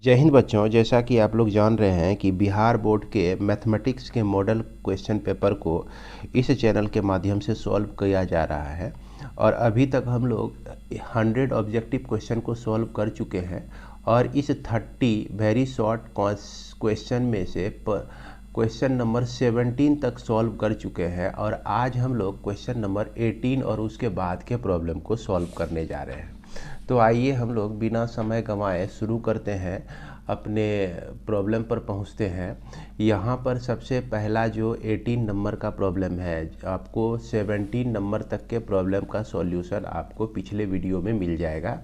जय हिंद बच्चों। जैसा कि आप लोग जान रहे हैं कि बिहार बोर्ड के मैथमेटिक्स के मॉडल क्वेश्चन पेपर को इस चैनल के माध्यम से सॉल्व किया जा रहा है और अभी तक हम लोग 100 ऑब्जेक्टिव क्वेश्चन को सॉल्व कर चुके हैं और इस 30 वेरी शॉर्ट क्वेश्चन में से क्वेश्चन नंबर 17 तक सॉल्व कर चुके हैं और आज हम लोग क्वेश्चन नंबर 18 और उसके बाद के प्रॉब्लम को सॉल्व करने जा रहे हैं। तो आइए हम लोग बिना समय गंवाए शुरू करते हैं, अपने प्रॉब्लम पर पहुंचते हैं। यहाँ पर सबसे पहला जो 18 नंबर का प्रॉब्लम है, आपको 17 नंबर तक के प्रॉब्लम का सॉल्यूशन आपको पिछले वीडियो में मिल जाएगा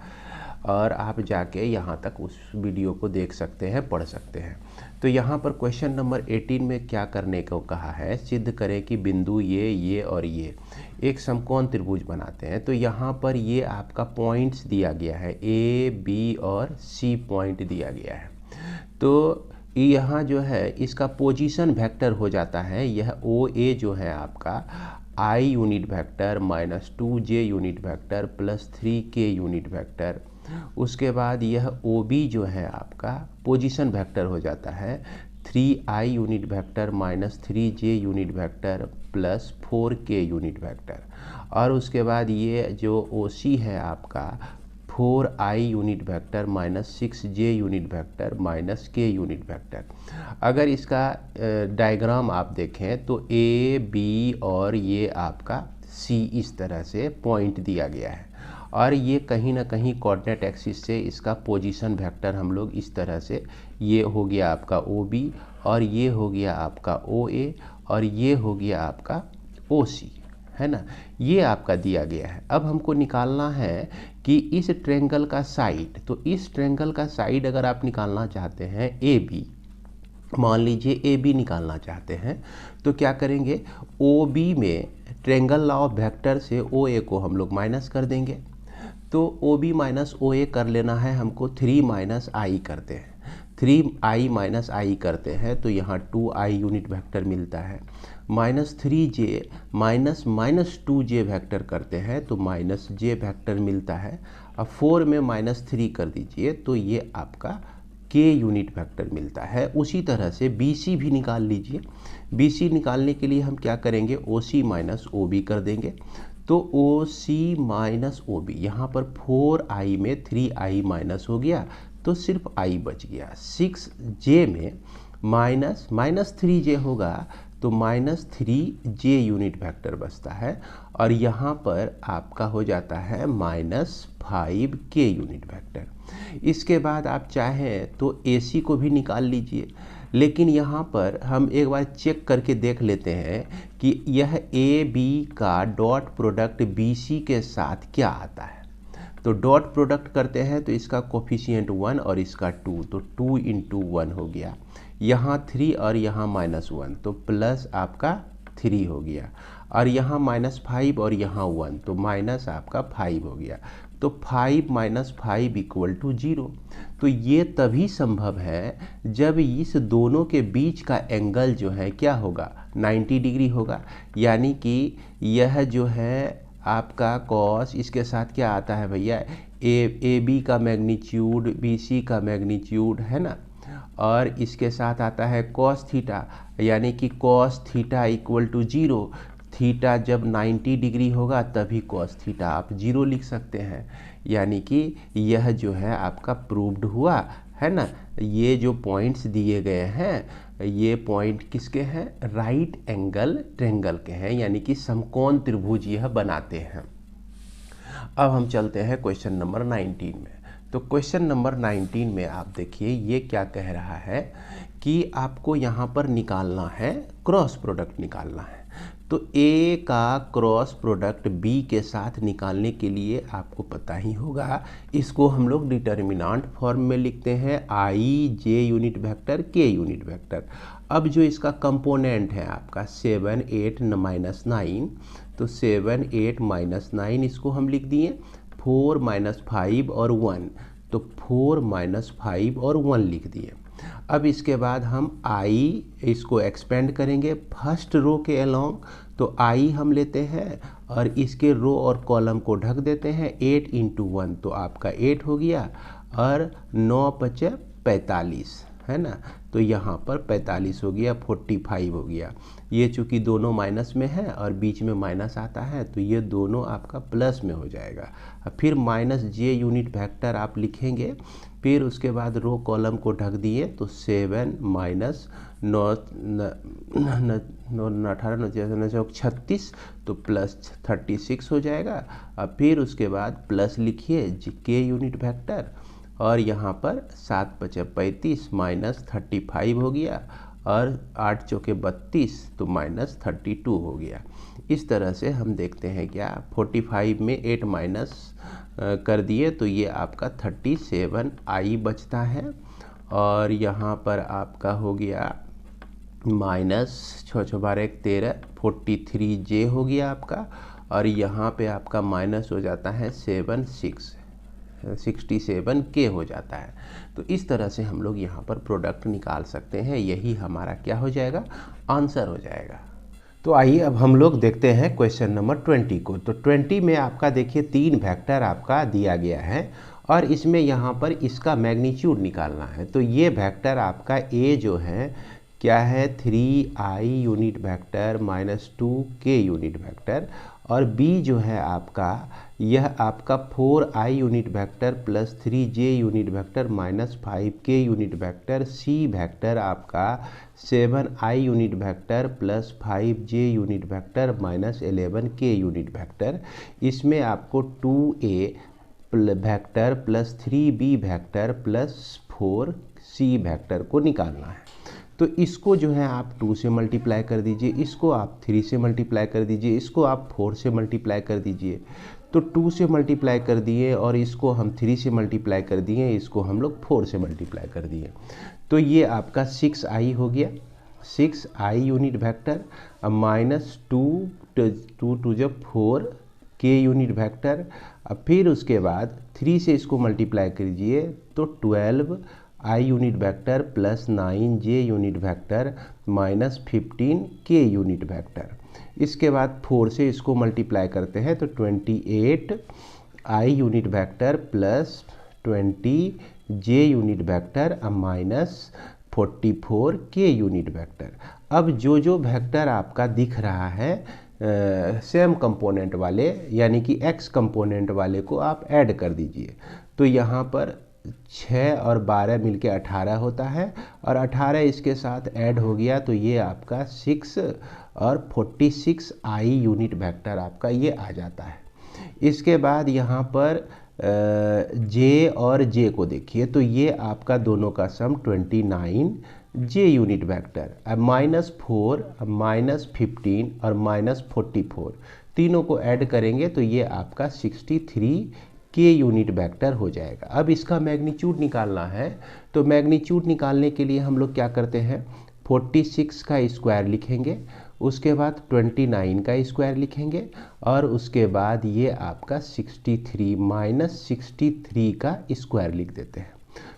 और आप जाके यहाँ तक उस वीडियो को देख सकते हैं, पढ़ सकते हैं। तो यहाँ पर क्वेश्चन नंबर 18 में क्या करने को कहा है, सिद्ध करें कि बिंदु ये और ये एक समकोण त्रिभुज बनाते हैं। तो यहाँ पर ये आपका पॉइंट्स दिया गया है, ए बी और सी पॉइंट दिया गया है। तो यहाँ जो है इसका पोजीशन वेक्टर हो जाता है, यह ओ ए जो है आपका I unit vector -2j unit vector +3k unit vector. उसके बाद यह OB जो है आपका पोजीशन वेक्टर हो जाता है 3i unit vector -3j unit vector +4k unit vector. और उसके बाद ये जो OC है आपका 4i unit vector -6j unit vector -k unit vector. अगर इसका डायग्राम आप देखें तो ए बी और ये आपका सी इस तरह से पॉइंट दिया गया है और ये कहीं ना कहीं कोऑर्डिनेट एक्सिस से इसका पोजीशन वेक्टर हम लोग इस तरह से, ये हो गया आपका ओ बी और ये हो गया आपका ओ ए और ये हो गया आपका ओ सी, है ना। ये आपका दिया गया है। अब हमको निकालना है कि इस ट्रायंगल का साइड, तो इस ट्रायंगल का साइड अगर आप निकालना चाहते हैं ए बी, मान लीजिए ए बी निकालना चाहते हैं, तो क्या करेंगे, ओ बी में ट्रायंगल लॉ ऑफ वेक्टर से ओ ए को हम लोग माइनस कर देंगे। तो ओ बी माइनस ओ ए कर लेना है हमको, 3 - i करते हैं, 3i - i करते हैं तो यहाँ 2i यूनिट वेक्टर मिलता है। -3j -2j वेक्टर करते हैं तो -j वेक्टर मिलता है। अब 4 में -3 कर दीजिए तो ये आपका k यूनिट वेक्टर मिलता है। उसी तरह से BC भी निकाल लीजिए। BC निकालने के लिए हम क्या करेंगे, OC - OB कर देंगे। तो OC - OB, यहाँ पर 4i में 3i माइनस हो गया तो सिर्फ i बच गया। 6j में -3j होगा तो -3j यूनिट वेक्टर बचता है और यहाँ पर आपका हो जाता है -5k यूनिट वेक्टर। इसके बाद आप चाहें तो AC को भी निकाल लीजिए, लेकिन यहाँ पर हम एक बार चेक करके देख लेते हैं कि यह AB का डॉट प्रोडक्ट BC के साथ क्या आता है। तो डॉट प्रोडक्ट करते हैं तो इसका कोफिशिएंट 1 और इसका 2, तो 2 × 1 हो गया। यहाँ 3 और यहाँ -1 तो प्लस आपका 3 हो गया और यहाँ -5 और यहाँ 1 तो माइनस आपका 5 हो गया। तो 5 - 5 = 0। तो ये तभी संभव है जब इस दोनों के बीच का एंगल जो है क्या होगा, 90 डिग्री होगा। यानी कि यह जो है आपका कॉस, इसके साथ क्या आता है भैया, ए बी का मैग्नीट्यूड BC का मैग्नीट्यूड, है ना। और इसके साथ आता है कॉस थीटा, यानी कि कॉस थीटा = 0। थीटा जब 90 डिग्री होगा तभी कॉस थीटा आप 0 लिख सकते हैं। यानी कि यह जो है आपका प्रूव्ड हुआ, है ना। ये जो पॉइंट्स दिए गए हैं ये पॉइंट किसके हैं, राइट एंगल ट्रायंगल के हैं, यानी कि समकोण त्रिभुज यह बनाते हैं। अब हम चलते हैं क्वेश्चन नंबर 19 में। तो क्वेश्चन नंबर 19 में आप देखिए ये क्या कह रहा है कि आपको यहाँ पर निकालना है, क्रॉस प्रोडक्ट निकालना है। तो A का क्रॉस प्रोडक्ट B के साथ निकालने के लिए आपको पता ही होगा, इसको हम लोग डिटर्मिनेंट फॉर्म में लिखते हैं, I J unit vector K unit vector. अब जो इसका कंपोनेंट है आपका 7 8 -9, तो 7 8 -9 इसको हम लिख दिए, 4 - 5 और 1 तो 4 - 5 और 1 लिख दिए। अब इसके बाद हम I इसको एक्सपेंड करेंगे फर्स्ट रो के अलोंग, तो I हम लेते हैं और इसके रो और कॉलम को ढक देते हैं। 8 × 1 तो आपका 8 हो गया और 9 × 45 है ना, तो यहाँ पर 45 हो गया, 45 हो गया। ये चूँकि दोनों माइनस में है और बीच में माइनस आता है तो ये दोनों आपका प्लस में हो जाएगा। फिर माइनस जे यूनिट वेक्टर आप लिखेंगे, फिर उसके बाद रो कॉलम को ढक दिए तो 7 माइनस 36 तो प्लस 36 हो जाएगा। और फिर उसके बाद प्लस लिखिए के यूनिट वेक्टर और यहाँ पर 7 × 5 = 35 माइनस 35 हो गया और 8 × 4 = 32 तो माइनस 32 हो गया। इस तरह से हम देखते हैं क्या 45 में 8 माइनस कर दिए तो ये आपका 37i बचता है। और यहाँ पर आपका हो गया माइनस 6 × 12 = 13 43j हो गया आपका। और यहाँ पे आपका माइनस हो जाता है 67k हो जाता है। तो इस तरह से हम लोग यहाँ पर प्रोडक्ट निकाल सकते हैं। यही हमारा क्या हो जाएगा, आंसर हो जाएगा। तो आइए अब हम लोग देखते हैं क्वेश्चन नंबर 20 को। तो 20 में आपका देखिए 3 वेक्टर आपका दिया गया है और इसमें यहाँ पर इसका मैग्नीट्यूड निकालना है। तो ये वेक्टर आपका ए जो है क्या है 3i unit vector minus 2k unit vector, और b जो है आपका यह आपका 4i unit vector plus 3j unit vector minus 5k unit vector, c vector आपका 7i unit vector plus 5j unit vector minus 11k unit vector. इसमें आपको 2a vector plus 3b vector plus 4c vector को निकालना है। तो इसको जो है आप 2 से मल्टीप्लाई कर दीजिए, इसको आप 3 से मल्टीप्लाई कर दीजिए, इसको आप 4 से मल्टीप्लाई कर दीजिए। तो 2 से मल्टीप्लाई कर दिए और इसको हम 3 से मल्टीप्लाई कर दिए, इसको हम लोग 4 से मल्टीप्लाई कर दिए। तो ये आपका 6i हो गया, 6i unit vector minus 2 × 4k unit vector. अब फिर उसके बाद 3 से इसको मल्टीप्लाई कीजिए तो 12i unit vector plus 9j unit vector minus 15k unit vector. इसके बाद 4 से इसको मल्टीप्लाई करते हैं तो 28i unit vector plus 20j unit vector minus 44k unit vector. अब जो जो वेक्टर आपका दिख रहा है सेम कंपोनेंट वाले यानी कि x कंपोनेंट वाले को आप ऐड कर दीजिए। तो यहाँ पर 6 और 12 मिलके 18 होता है और 18 इसके साथ ऐड हो गया तो ये आपका 6 और 46i यूनिट वेक्टर आपका ये आ जाता है। इसके बाद यहाँ पर j और j को देखिए तो ये आपका दोनों का सम 29j unit vector minus 4 minus 15 और माइनस 44 तीनों को ऐड करेंगे तो ये आपका 63k यूनिट वेक्टर हो जाएगा। अब इसका मैग्नीट्यूड निकालना है तो मैग्नीट्यूड निकालने के लिए हम लोग क्या करते हैं 46 का स्क्वायर लिखेंगे, उसके बाद 29 का स्क्वायर लिखेंगे और उसके बाद ये आपका 63 माइनस 63 का स्क्वायर लिख देते हैं।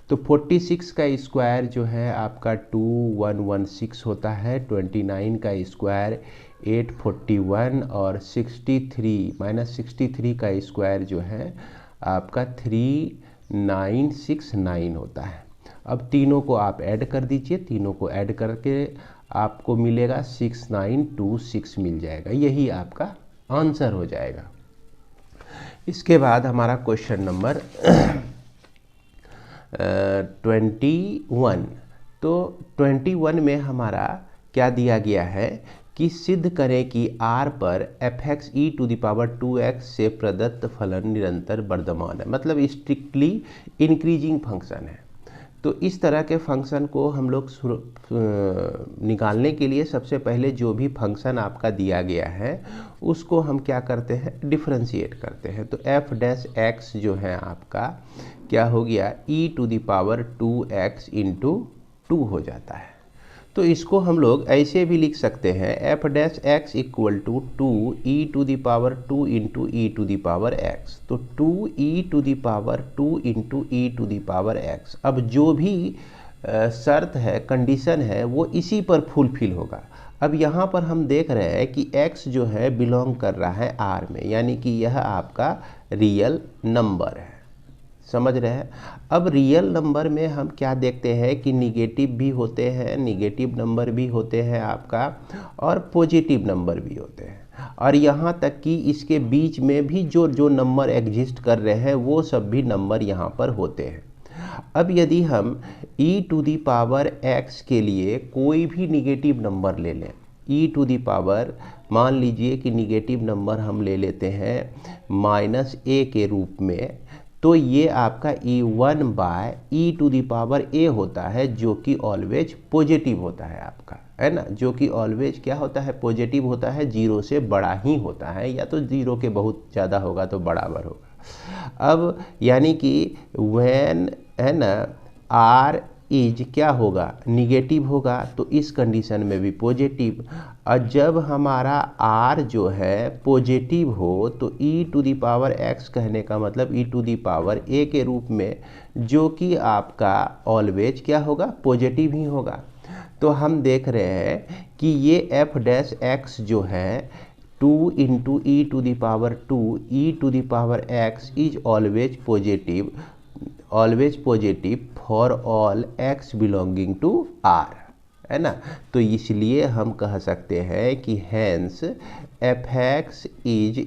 तो 46 का स्क्वायर जो है आपका 2116 होता है, 29 का स्क्वायर 841 और 63 माइनस 63 का स्क्वायर जो है आपका 3969 होता है। अब तीनों को आप ऐड कर दीजिए, तीनों को ऐड करके आपको मिलेगा 6926 मिल जाएगा, यही आपका आंसर हो जाएगा। इसके बाद हमारा क्वेश्चन नंबर 21। तो 21 में हमारा क्या दिया गया है कि सिद्ध करें कि r पर fxe⁴ से प्रदत्त फलन निरंतर वर्धमान है, मतलब स्ट्रिक्टली इंक्रीजिंग फंक्शन है। तो इस तरह के फंक्शन को हम लोग निकालने के लिए सबसे पहले जो भी फंक्शन आपका दिया गया है उसको हम क्या करते हैं डिफरेंशिएट करते हैं। तो f' जो है आपका क्या हो गया e⁴ इंटू 2 हो जाता है। तो इसको हम लोग ऐसे भी लिख सकते हैं f' equal to 2e⁴ into e⁴x। तो 2e⁴ इंटू e⁴x। अब जो भी शर्त है कंडीशन है वो इसी पर फुलफिल होगा। अब यहाँ पर हम देख रहे हैं कि x जो है बिलोंग कर रहा है r में, यानी कि यह आपका रियल नंबर है, समझ रहे हैं। अब रियल नंबर में हम क्या देखते हैं कि निगेटिव भी होते हैं, निगेटिव नंबर भी होते हैं आपका, और पॉजिटिव नंबर भी होते हैं, और यहाँ तक कि इसके बीच में भी जो जो नंबर एग्जिस्ट कर रहे हैं वो सब भी नंबर यहाँ पर होते हैं। अब यदि हम e⁻x के लिए कोई भी निगेटिव नंबर ले लें, e⁻, मान लीजिए कि निगेटिव नंबर हम ले लेते हैं -a के रूप में, तो ये आपका e1/e⁻a होता है, जो कि ऑलवेज पॉजिटिव होता है आपका, है ना, जो कि ऑलवेज क्या होता है, पॉजिटिव होता है, 0 से बड़ा ही होता है, या तो 0 के बहुत ज़्यादा होगा तो बराबर होगा। अब यानी कि व्हेन, है ना, r इज क्या होगा, निगेटिव होगा, तो इस कंडीशन में भी पॉजिटिव। और जब हमारा r जो है पॉजिटिव हो तो e⁻x कहने का मतलब e⁻a के रूप में, जो कि आपका ऑलवेज क्या होगा, पॉजिटिव ही होगा। तो हम देख रहे हैं कि ये f' जो है 2 × e⁻x is always positive for all x belonging to r, है ना। तो इसलिए हम कह सकते हैं कि hence f(x) is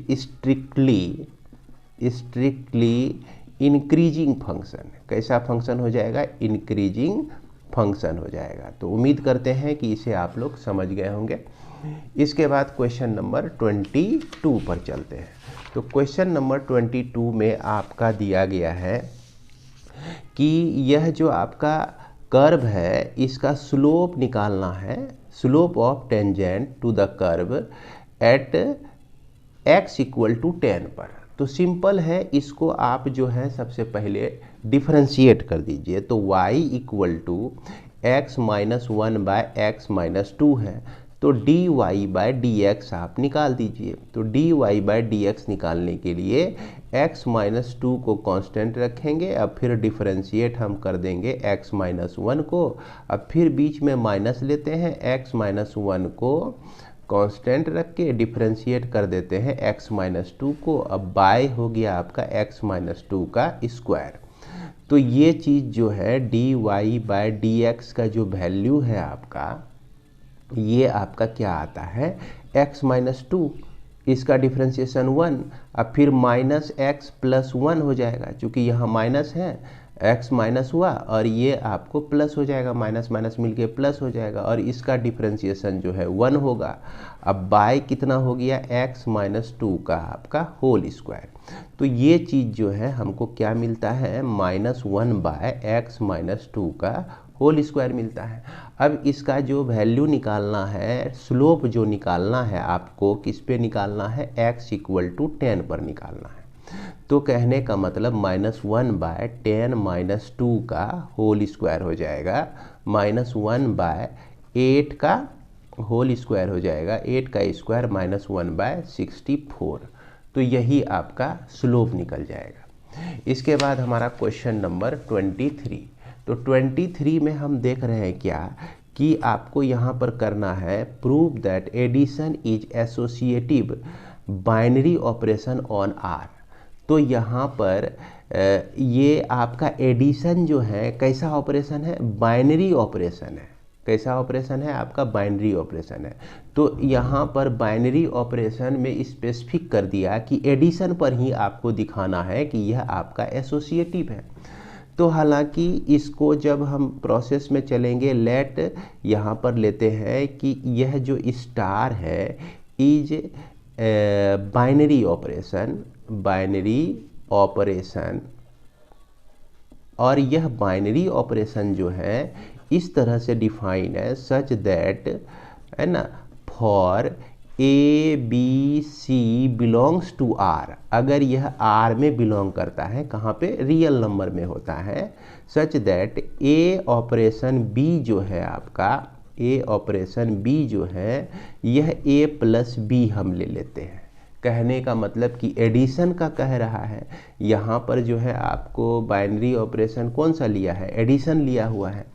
strictly increasing function. कैसा फंक्शन हो जाएगा, इंक्रीजिंग फंक्शन हो जाएगा। तो उम्मीद करते हैं कि इसे आप लोग समझ गए होंगे। इसके बाद क्वेश्चन नंबर 22 पर चलते हैं। तो क्वेश्चन नंबर 22 में आपका दिया गया है कि यह जो आपका कर्व है इसका स्लोप निकालना है, slope of tangent to the curve at x = 10 पर। तो सिंपल है, इसको आप जो है सबसे पहले डिफरेंशिएट कर दीजिए। तो y = x - 1/x - 2 है, तो dy/dx आप निकाल दीजिए। तो dy/dx निकालने के लिए x - 2 को कांस्टेंट रखेंगे, अब फिर डिफरेंशिएट हम कर देंगे x - 1 को, अब फिर बीच में माइनस लेते हैं, x - 1 को कांस्टेंट रख के डिफरेंशिएट कर देते हैं x - 2 को। अब बाय हो गया आपका x - 2 का स्क्वायर। तो ये चीज़ जो है dy/dx का जो वैल्यू है आपका, ये आपका क्या आता है, x - 2, इसका डिफरेंशिएशन 1, अब फिर -x + 1 हो जाएगा, क्योंकि यहाँ माइनस है, x माइनस हुआ और ये आपको प्लस हो जाएगा, माइनस माइनस मिलके प्लस हो जाएगा, और इसका डिफरेंशिएशन जो है 1 होगा। अब बाय कितना हो गया, x - 2 का आपका होल स्क्वायर। तो ये चीज़ जो है हमको क्या मिलता है, -1/x - 2 का होल स्क्वायर मिलता है। अब इसका जो वैल्यू निकालना है, स्लोप जो निकालना है आपको, किस पे निकालना है, x = 10 पर निकालना है। तो कहने का मतलब -1/10 - 2 का होल स्क्वायर हो जाएगा, -1/8 का होल स्क्वायर हो जाएगा, 8 का स्क्वायर -1/64। तो यही आपका स्लोप निकल जाएगा। इसके बाद हमारा क्वेश्चन नंबर 23। तो 23 में हम देख रहे हैं क्या कि आपको यहाँ पर करना है, prove that addition is associative binary operation on R। तो यहाँ पर ये आपका एडिशन जो है कैसा ऑपरेशन है, बाइनरी ऑपरेशन है। कैसा ऑपरेशन है आपका, बाइनरी ऑपरेशन है। तो यहाँ पर बाइनरी ऑपरेशन में स्पेसिफिक कर दिया कि एडिशन पर ही आपको दिखाना है कि यह आपका एसोसिएटिव है। तो हालांकि इसको जब हम प्रोसेस में चलेंगे, लेट यहाँ पर लेते हैं कि यह जो स्टार है इज बाइनरी ऑपरेशन, और यह बाइनरी ऑपरेशन जो है इस तरह से डिफाइन है, सच दैट, है ना, for ABC belongs to R, अगर यह R में बिलोंग करता है, कहाँ पे, रियल नंबर में होता है, such that A operation B जो है आपका, A ऑपरेशन B जो है, यह A + B हम ले लेते हैं। कहने का मतलब कि एडिशन का कह रहा है, यहाँ पर जो है आपको बाइनरी ऑपरेशन कौन सा लिया है, एडिशन लिया हुआ है।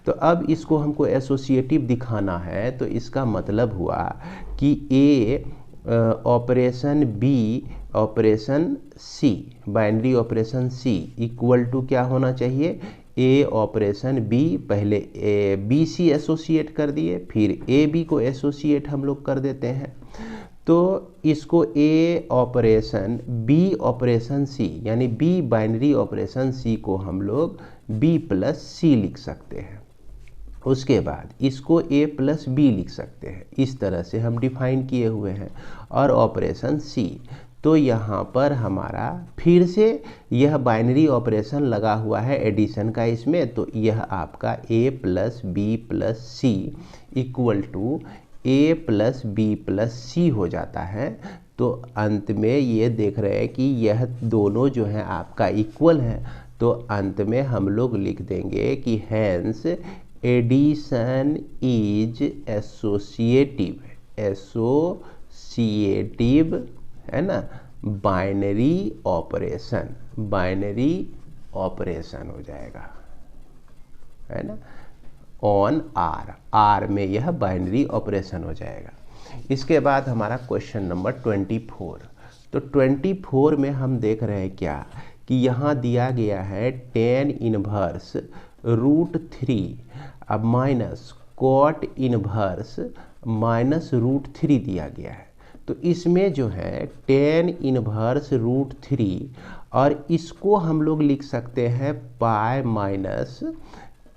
तो अब इसको हमको एसोसिएटिव दिखाना है, तो इसका मतलब हुआ कि A operation B operation C, binary operation C equal to क्या होना चाहिए, ए ऑपरेशन बी, पहले ए बी सी एसोसिएट कर दिए, फिर ए बी को एसोसिएट हम लोग कर देते हैं। तो इसको ए ऑपरेशन बी ऑपरेशन सी यानी बी बाइनरी ऑपरेशन सी को हम लोग बी प्लस सी लिख सकते हैं। उसके बाद इसको ए प्लस बी लिख सकते हैं, इस तरह से हम डिफाइन किए हुए हैं। और ऑपरेशन सी, तो यहाँ पर हमारा फिर से यह बाइनरी ऑपरेशन लगा हुआ है एडिशन का इसमें, तो यह आपका A plus B plus C equal to A plus B plus C हो जाता है। तो अंत में ये देख रहे हैं कि यह दोनों जो है आपका इक्वल है, तो अंत में हम लोग लिख देंगे कि hence addition is associative, associative है ना, बाइनरी ऑपरेशन, बाइनरी ऑपरेशन हो जाएगा है ना, ऑन आर, आर में यह बाइनरी ऑपरेशन हो जाएगा। इसके बाद हमारा क्वेश्चन नंबर 24। तो 24 में हम देख रहे हैं क्या कि यहाँ दिया गया है tan इनवर्स √3 अब माइनस कॉट इनवर्स माइनस √3 दिया गया है। तो इसमें जो है tan इनवर्स √3 और इसको हम लोग लिख सकते हैं पाई माइनस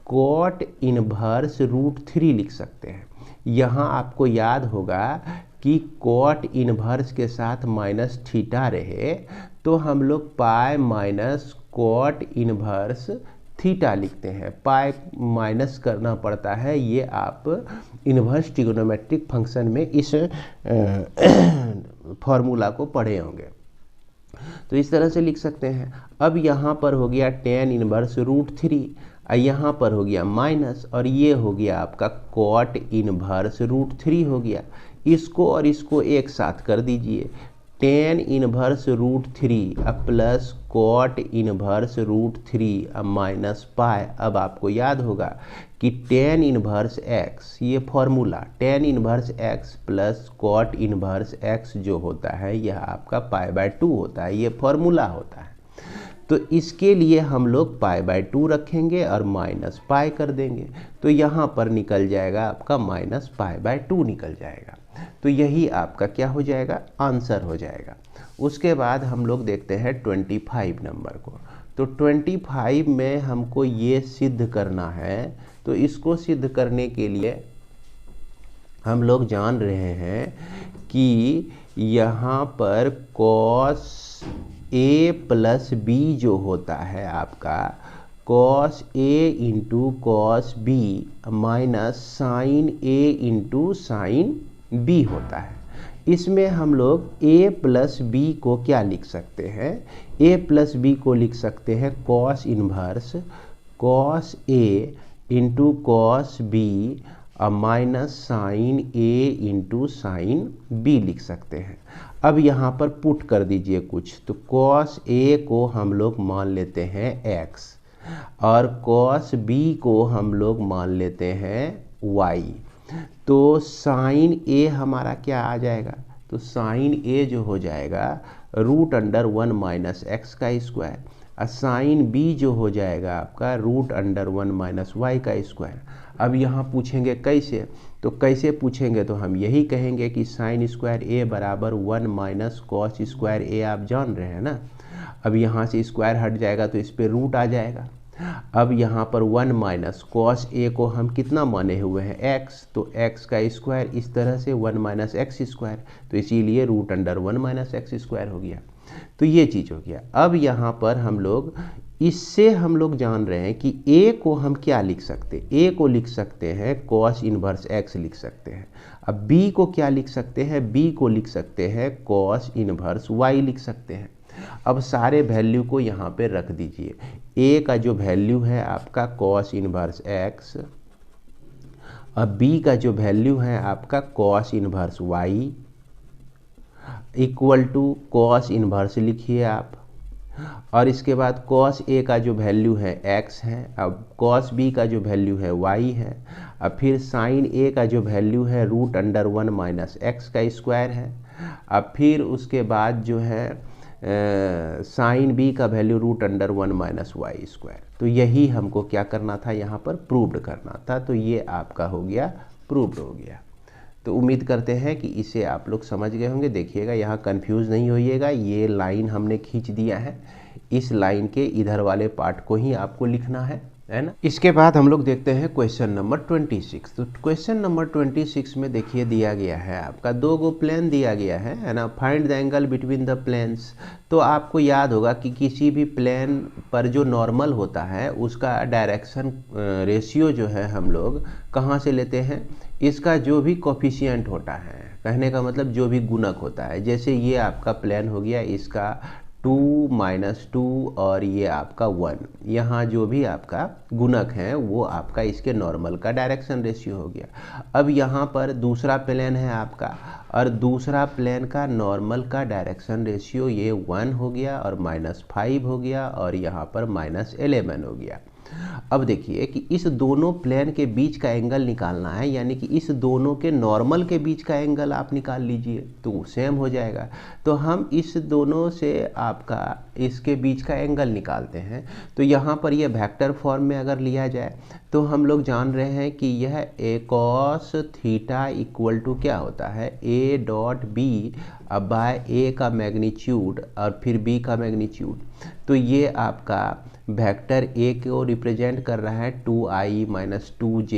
कॉट इनवर्स √3 लिख सकते हैं। यहाँ आपको याद होगा कि कॉट इनवर्स के साथ माइनस थीटा रहे, तो हम लोग pi minus cot inverse theta लिखते हैं। पाई माइनस करना पड़ता है, ये आप इनवर्स ट्रिग्नोमेट्रिक फंक्शन में इस फॉर्मूला को पढ़े होंगे। तो इस तरह से लिख सकते हैं। अब यहाँ पर हो गया tan इनवर्स √3, यहाँ पर हो गया माइनस, और ये हो गया आपका कॉट इनवर्स √3 हो गया। इसको और इसको एक साथ कर दीजिए, tan इनवर्स √3 अब प्लस कॉट इनवर्स √3 अब माइनस पाई। अब आपको याद होगा कि tan इनवर्स x, ये formula tan inverse x plus cot inverse x जो होता है यह आपका पाई/2 होता है, ये फॉर्मूला होता है। तो इसके लिए हम लोग पाई/2 रखेंगे और माइनस पाई कर देंगे, तो यहाँ पर निकल जाएगा आपका माइनस पाई/2 निकल जाएगा। तो यही आपका क्या हो जाएगा, आंसर हो जाएगा। उसके बाद हम लोग देखते हैं 25 नंबर को। तो 25 में हमको ये सिद्ध करना है, तो इसको सिद्ध करने के लिए हम लोग जान रहे हैं कि यहाँ पर cos a प्लस b जो होता है आपका cos a into cos b minus sine a into sine b होता है। इसमें हम लोग a प्लस b को क्या लिख सकते हैं, a प्लस b को लिख सकते हैं cos inverse cos a into cos b minus sine a into sine b लिख सकते हैं। अब यहाँ पर पुट कर दीजिए कुछ, तो cos a को हम लोग मान लेते हैं x और cos b को हम लोग मान लेते हैं y। तो साइन a हमारा क्या आ जाएगा, तो साइन a जो हो जाएगा √1 माइनस एक्स का स्क्वायर, और साइन b जो हो जाएगा आपका √1 माइनस वाई का स्क्वायर। अब यहाँ पूछेंगे कैसे, तो कैसे पूछेंगे तो हम यही कहेंगे कि साइन स्क्वायर a बराबर 1 माइनस कॉस स्क्वायर a, आप जान रहे हैं ना। अब यहाँ से स्क्वायर हट जाएगा तो इस पर रूट आ जाएगा। अब यहाँ पर 1 माइनस कॉस a को हम कितना माने हुए हैं x, तो x का स्क्वायर, इस तरह से 1 माइनस एक्स स्क्वायर, तो इसीलिए √1 माइनस एक्स स्क्वायर हो गया। तो ये चीज़ हो गया। अब यहाँ पर हम लोग इससे हम लोग जान रहे हैं कि a को हम क्या लिख सकते हैं, a को लिख सकते हैं cos इनवर्स x लिख सकते हैं। अब b को क्या लिख सकते हैं, b को लिख सकते हैं cos इनवर्स y लिख सकते हैं। अब सारे वैल्यू को यहाँ पे रख दीजिए। a का जो वैल्यू है आपका cos इनवर्स x, अब b का जो वैल्यू है आपका cos inverse y equal to cos inverse लिखिए आप, और इसके बाद cos a का जो वैल्यू है x है, अब cos b का जो वैल्यू है y है, अब फिर sin a का जो वैल्यू है √1 माइनस एक्स का स्क्वायर है, अब फिर उसके बाद जो है साइन बी का वैल्यू √1 माइनस वाई स्क्वायर। तो यही हमको क्या करना था, यहाँ पर प्रूव्ड करना था। तो ये आपका हो गया प्रूव्ड हो गया। तो उम्मीद करते हैं कि इसे आप लोग समझ गए होंगे। देखिएगा यहाँ कंफ्यूज नहीं होइएगा, ये लाइन हमने खींच दिया है, इस लाइन के इधर वाले पार्ट को ही आपको लिखना है ना। इसके बाद हम लोग देखते हैं क्वेश्चन नंबर 26। तो क्वेश्चन नंबर 26 में देखिए दिया गया है आपका 2 गो प्लेन दिया गया है ना। Find the angle between the planes. तो आपको याद होगा कि किसी भी प्लेन पर जो नॉर्मल होता है उसका डायरेक्शन रेशियो जो है हम लोग कहाँ से लेते हैं, इसका जो भी कोफिशिएंट होता है, कहने का मतलब जो भी गुणक होता है। जैसे ये आपका प्लेन हो गया, इसका 2 - 2 और ये आपका 1, यहाँ जो भी आपका गुणक है वो आपका इसके नॉर्मल का डायरेक्शन रेशियो हो गया। अब यहाँ पर दूसरा प्लेन है आपका, और दूसरा प्लेन का नॉर्मल का डायरेक्शन रेशियो ये 1 हो गया और -5 हो गया और यहाँ पर -11 हो गया। अब देखिए कि इस दोनों प्लेन के बीच का एंगल निकालना है, यानी कि इस दोनों के नॉर्मल के बीच का एंगल आप निकाल लीजिए तो सेम हो जाएगा। तो हम इस दोनों से आपका इसके बीच का एंगल निकालते हैं। तो यहाँ पर यह वेक्टर फॉर्म में अगर लिया जाए तो हम लोग जान रहे हैं कि यह a cos theta equal to क्या होता है, a.b बाय a का मैग्नीट्यूड और फिर b का मैग्नीट्यूड। तो ये आपका वेक्टर a को रिप्रेजेंट कर रहा है 2i - 2j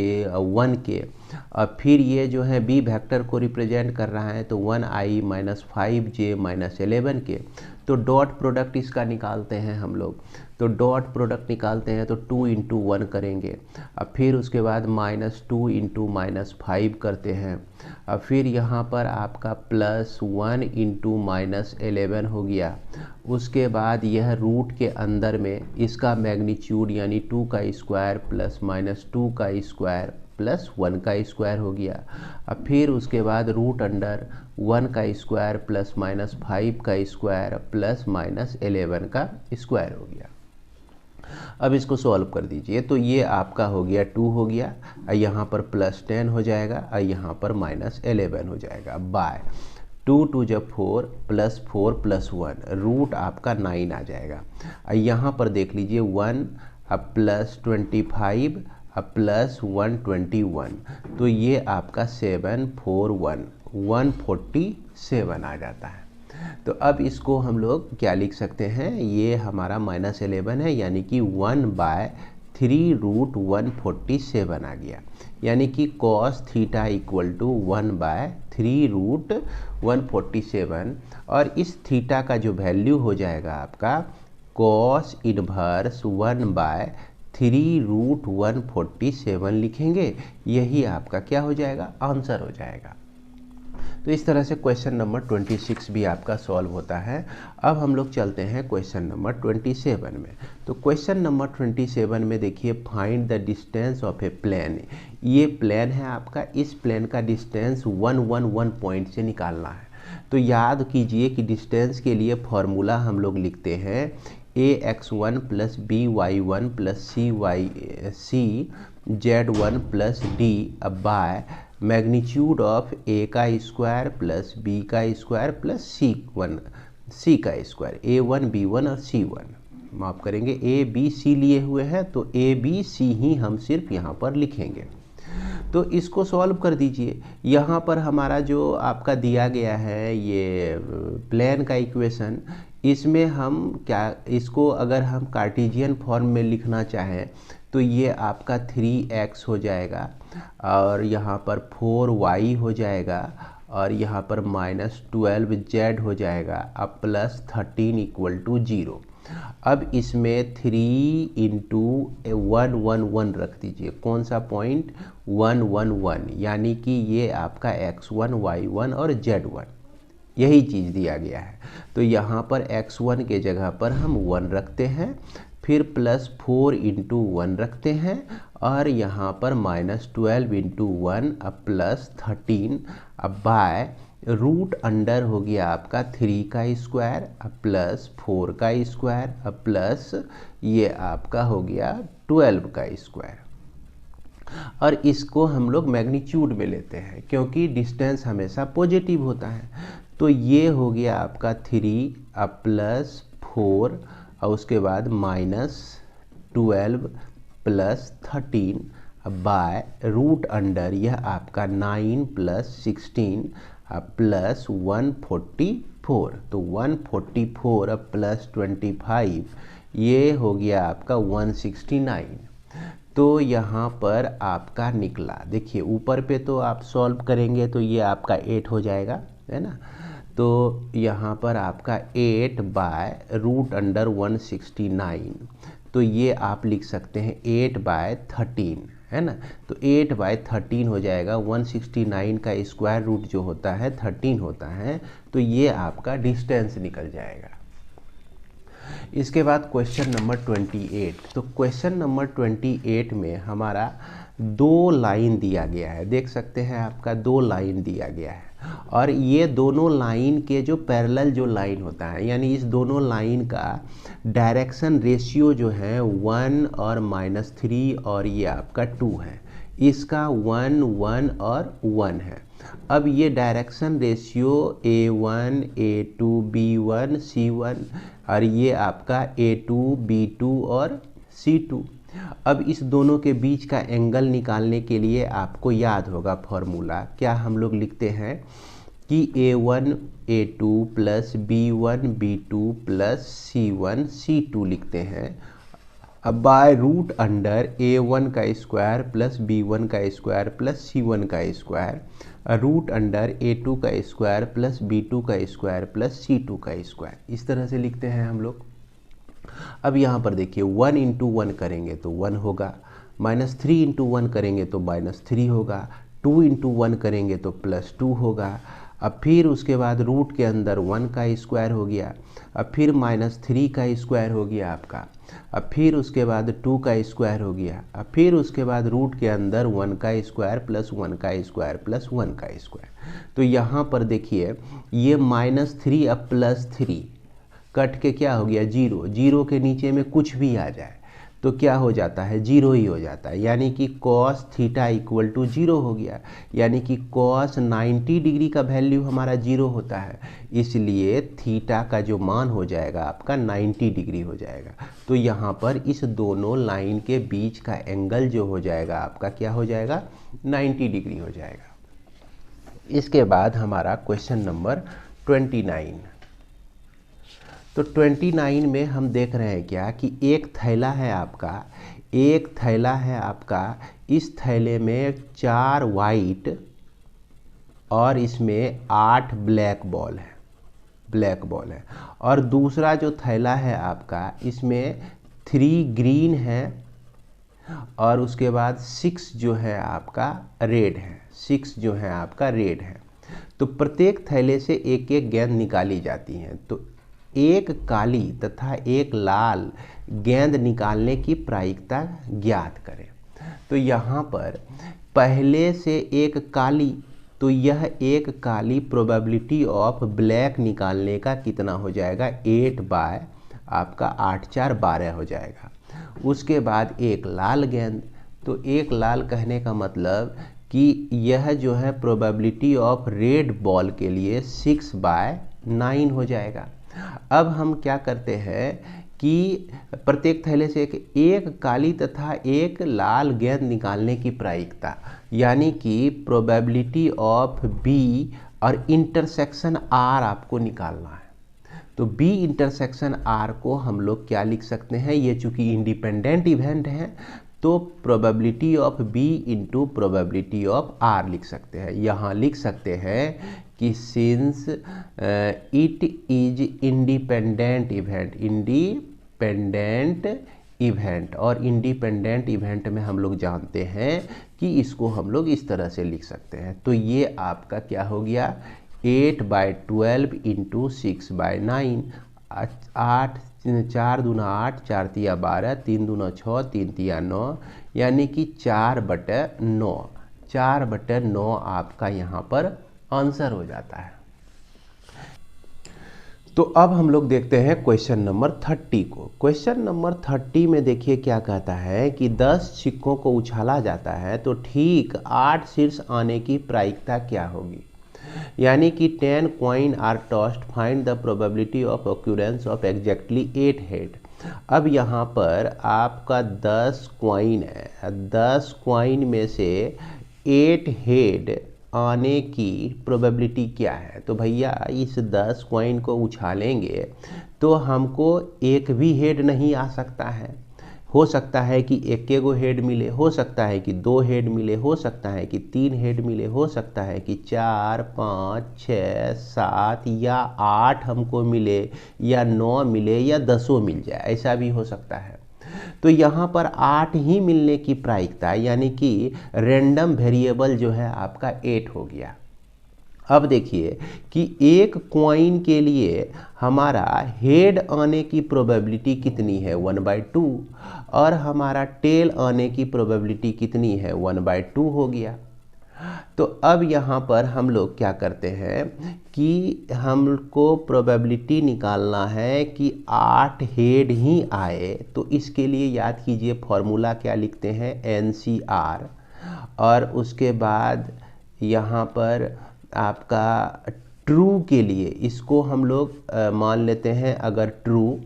1 के, और फिर ये जो है b वेक्टर को रिप्रेजेंट कर रहा है तो 1i - 5j - 11 के। तो डॉट प्रोडक्ट इसका निकालते हैं हम लोग। तो डॉट प्रोडक्ट निकालते हैं तो 2 × 1 करेंगे, और फिर उसके बाद -2 × -5 करते हैं, और फिर यहाँ पर आपका +1 × -11 हो गया। उसके बाद यह रूट के अंदर में इसका मैग्नीट्यूड यानी 2 का स्क्वायर प्लस -2 का स्क्वायर प्लस 1 का स्क्वायर हो गया। अब फिर उसके बाद √1 का स्क्वायर प्लस -5 का स्क्वायर प्लस -11 का स्क्वायर हो गया। अब इसको सॉल्व कर दीजिए तो ये आपका हो गया 2 हो गया, और यहाँ पर +10 हो जाएगा और यहाँ पर -11 हो जाएगा बाय 2 × 2 = 4 +4 +1 रूट आपका 9 आ जाएगा। और यहाँ पर देख लीजिए 1 अब +25 अब +121, तो ये आपका 741 147 आ जाता है। तो अब इसको हम लोग क्या लिख सकते हैं, ये हमारा -11 है, यानी कि 1/3√147 आ गया, यानी कि cos थीटा इक्वल टू 1/3√147। और इस थीटा का जो वैल्यू हो जाएगा आपका cos इनवर्स 1/3√147 लिखेंगे, यही आपका क्या हो जाएगा, आंसर हो जाएगा। तो इस तरह से क्वेश्चन नंबर 26 भी आपका सॉल्व होता है। अब हम लोग चलते हैं क्वेश्चन नंबर 27 में। तो क्वेश्चन नंबर 27 में देखिए find the distance of a plane. ये प्लेन है आपका, इस प्लेन का डिस्टेंस 111 पॉइंट से निकालना है। तो याद कीजिए कि डिस्टेंस के लिए फॉर्मूला हम लोग लिखते हैं ax1 + by1 + cz1 + d by magnitude of a का स्क्वायर प्लस b का स्क्वायर प्लस c का स्क्वायर, a1 b1 और c1 माफ करेंगे a b c लिए हुए हैं तो a b c ही हम सिर्फ यहाँ पर लिखेंगे। तो इसको सॉल्व कर दीजिए। यहाँ पर हमारा जो आपका दिया गया है ये प्लेन का इक्वेशन, इसमें हम क्या इसको अगर हम कार्टेशियन फॉर्म में लिखना चाहें तो ये आपका 3x हो जाएगा और यहाँ पर 4y हो जाएगा और यहाँ पर -12z हो जाएगा अब +13 = 0। अब इसमें 3 × 111 रख दीजिए। कौन सा पॉइंट, 111, यानी कि ये आपका x1 y1 और z1 यही चीज़ दिया गया है। तो यहाँ पर x1 के जगह पर हम 1 रखते हैं, फिर +4 × 1 रखते हैं और यहाँ पर -12 × 1 अब +13 अब बाय रूट अंडर हो गया आपका 3 का स्क्वायर अब +4 का स्क्वायर अब प्लस ये आपका हो गया 12 का स्क्वायर। और इसको हम लोग मैग्नीट्यूड में लेते हैं क्योंकि डिस्टेंस हमेशा पॉजिटिव होता है। तो ये हो गया आपका 3 अब प्लस 4 और उसके बाद -12 प्लस 13 बाय रूट अंडर यह आपका 9 प्लस 16 प्लस 144। तो 144 प्लस 25 ये हो गया आपका 169। तो यहाँ पर आपका निकला, देखिए ऊपर पे तो आप सॉल्व करेंगे तो ये आपका 8 हो जाएगा, है ना। तो यहाँ पर आपका 8 बाय रूट अंडर 169, तो ये आप लिख सकते हैं 8 बाय 13, है ना। तो 8 बाय 13 हो जाएगा। 169 का स्क्वायर रूट जो होता है 13 होता है, तो ये आपका डिस्टेंस निकल जाएगा। इसके बाद क्वेश्चन नंबर 28। तो क्वेश्चन नंबर 28 में हमारा 2 लाइन दिया गया है, देख सकते हैं आपका 2 लाइन दिया गया है, और ये दोनों लाइन के जो पैरेलल जो लाइन होता है, यानी इस दोनों लाइन का डायरेक्शन रेशियो जो है 1 और -3 और ये आपका 2 है, इसका 1 1 और 1 है। अब ये direction ratio A1 A2 B1 C1 और ये आपका A2 B2 और C2। अब इस दोनों के बीच का एंगल निकालने के लिए आपको याद होगा फॉर्मूला, क्या हम लोग लिखते हैं कि A1 A2 plus B1 B2 plus C1 C2 लिखते हैं। अब बाय रूट अंडर A1 का स्क्वायर प्लस B1 का स्क्वायर प्लस C1 का स्क्वायर रूट अंडर A2 का स्क्वायर प्लस B2 का स्क्वायर प्लस C2 का स्क्वायर, इस तरह से लिखते हैं हम लोग। अब यहाँ पर देखिए 1 इंटू 1 करेंगे तो 1 होगा, -3 इंटू 1 करेंगे तो -3 होगा, 2 इंटू 1 करेंगे तो +2 होगा। अब फिर उसके बाद रूट के अंदर 1 का स्क्वायर हो गया, अब फिर -3 का स्क्वायर हो गया आपका, अब फिर उसके बाद 2 का स्क्वायर हो गया, अब फिर उसके बाद रूट के अंदर 1 का स्क्वायर प्लस 1 का स्क्वायर प्लस 1 का स्क्वायर। तो यहाँ पर देखिए ये -3 अब +3 कट के क्या हो गया 0, 0 के नीचे में कुछ भी आ जाए तो क्या हो जाता है 0 ही हो जाता है, यानी कि cos थीटा इक्वल टू 0 हो गया, यानी कि cos 90 डिग्री का वैल्यू हमारा 0 होता है, इसलिए थीटा का जो मान हो जाएगा आपका 90 डिग्री हो जाएगा। तो यहाँ पर इस दोनों लाइन के बीच का एंगल जो हो जाएगा आपका क्या हो जाएगा 90 डिग्री हो जाएगा। इसके बाद हमारा क्वेश्चन नंबर 29। तो 29 में हम देख रहे हैं क्या कि एक थैला है आपका, एक थैला है आपका, इस थैले में 4 वाइट और इसमें 8 ब्लैक बॉल है, और दूसरा जो थैला है आपका इसमें 3 ग्रीन है और उसके बाद 6 जो है आपका रेड है, 6 जो है आपका रेड है। तो प्रत्येक थैले से एक एक गेंद निकाली जाती हैं, तो एक काली तथा एक लाल गेंद निकालने की प्रायिकता ज्ञात करें। तो यहाँ पर पहले से एक काली, तो यह एक काली प्रोबेबिलिटी ऑफ ब्लैक निकालने का कितना हो जाएगा 8 बाय आपका 8 4 12 हो जाएगा। उसके बाद एक लाल गेंद, तो एक लाल कहने का मतलब कि यह जो है प्रोबेबिलिटी ऑफ रेड बॉल के लिए 6 बाय 9 हो जाएगा। अब हम क्या करते हैं कि प्रत्येक थैले से एक काली तथा एक लाल गेंद निकालने की प्रायिकता, यानी कि प्रोबेबिलिटी ऑफ बी और इंटरसेक्शन आर आपको निकालना है। तो बी इंटरसेक्शन आर को हम लोग क्या लिख सकते हैं, ये चूंकि इंडिपेंडेंट इवेंट है तो probability of B into probability of R लिख सकते हैं। यहाँ लिख सकते हैं कि since it is independent event, और इंडिपेंडेंट इवेंट में हम लोग जानते हैं कि इसको हम लोग इस तरह से लिख सकते हैं। तो ये आपका क्या हो गया 8 बाय 12 इंटू 6 बाय 9, 8 4 दूना 8, 4 तिया 12, 3 दूना 6, 3 तिया 9, यानी कि 4/9, 4/9 आपका यहाँ पर आंसर हो जाता है। तो अब हम लोग देखते हैं क्वेश्चन नंबर 30 को। क्वेश्चन नंबर 30 में देखिए क्या कहता है कि 10 सिक्कों को उछाला जाता है तो ठीक 8 शीर्ष आने की प्रायिकता क्या होगी। यानी कि 10 coin are tossed, find the probability of occurrence of exactly 8 head. अब यहाँ पर आपका 10 कॉइन है, 10 कॉइन में से 8 हेड आने की प्रोबेबिलिटी क्या है? तो भैया इस 10 कॉइन को उछालेंगे तो हमको एक भी हेड नहीं आ सकता है। हो सकता है कि एक गो हेड मिले, हो सकता है कि 2 हेड मिले, हो सकता है कि 3 हेड मिले, हो सकता है कि 4, 5, 6, 7 या 8 हमको मिले, या 9 मिले, या 10 मिल जाए, ऐसा भी हो सकता है। तो यहाँ पर 8 ही मिलने की प्रायिकता, यानी कि रैंडम वेरिएबल जो है आपका 8 हो गया। अब देखिए कि एक कॉइन के लिए हमारा हेड आने की प्रोबेबिलिटी कितनी है, 1/2, और हमारा टेल आने की प्रोबेबिलिटी कितनी है, 1/2 हो गया। तो अब यहाँ पर हम लोग क्या करते हैं कि हमको प्रोबेबिलिटी निकालना है कि 8 हेड ही आए। तो इसके लिए याद कीजिए फॉर्मूला क्या लिखते हैं, NCR, और उसके बाद यहाँ पर आपका ट्रू के लिए इसको हम लोग मान लेते हैं, अगर ट्रू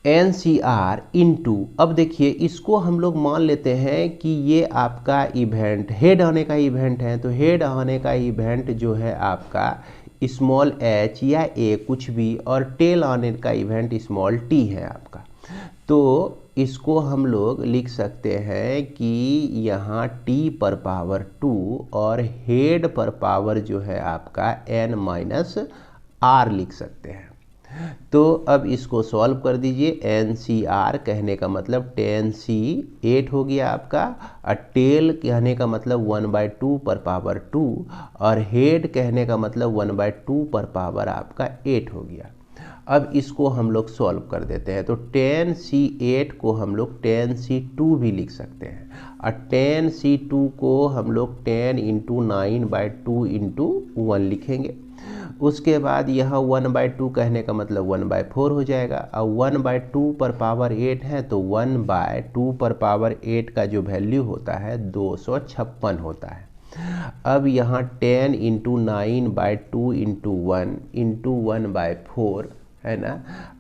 NCR इंटू, अब देखिए इसको हम लोग मान लेते हैं कि ये आपका इवेंट हेड आने का इवेंट है। तो हेड आने का इवेंट जो है आपका स्मॉल h या a कुछ भी, और टेल आने का इवेंट स्मॉल t है आपका। तो इसको हम लोग लिख सकते हैं कि यहाँ t पर पावर 2 और हेड पर पावर जो है आपका n-r लिख सकते हैं। तो अब इसको सॉल्व कर दीजिए। NCR कहने का मतलब 10C 8 हो गया आपका, और टेल कहने का मतलब 1/2 पर पावर 2, और हेड कहने का मतलब 1/2 पर पावर आपका 8 हो गया। अब इसको हम लोग सॉल्व कर देते हैं। तो 10C8 को हम लोग 10C2 भी लिख सकते हैं, और 10C2 को हम लोग 10 × 9/2 × 1 लिखेंगे। उसके बाद यहाँ 1/2 कहने का मतलब 1/4 हो जाएगा, और 1/2 पर पावर 8 है, तो 1/2 पर पावर 8 का जो वैल्यू होता है 256 होता है। अब यहाँ 10 × 9/2 × 1 × 1/4 है ना,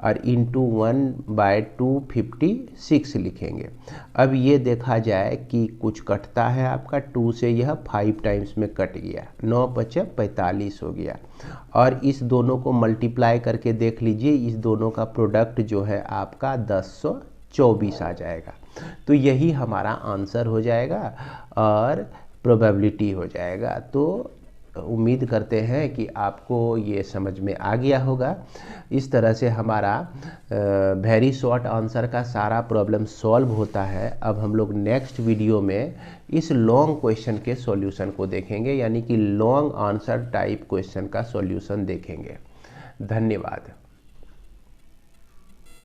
और इंटू 1/2 56 लिखेंगे। अब ये देखा जाए कि कुछ कटता है आपका 2 से, यह 5 टाइम्स में कट गया, 9×5 = 45 हो गया। और इस दोनों को मल्टीप्लाई करके देख लीजिए, इस दोनों का प्रोडक्ट जो है आपका 1024 आ जाएगा। तो यही हमारा आंसर हो जाएगा और प्रोबेबिलिटी हो जाएगा। तो उम्मीद करते हैं कि आपको ये समझ में आ गया होगा। इस तरह से हमारा वेरी शॉर्ट आंसर का सारा प्रॉब्लम सॉल्व होता है। अब हम लोग नेक्स्ट वीडियो में इस लॉन्ग क्वेश्चन के सॉल्यूशन को देखेंगे, यानी कि लॉन्ग आंसर टाइप क्वेश्चन का सॉल्यूशन देखेंगे। धन्यवाद।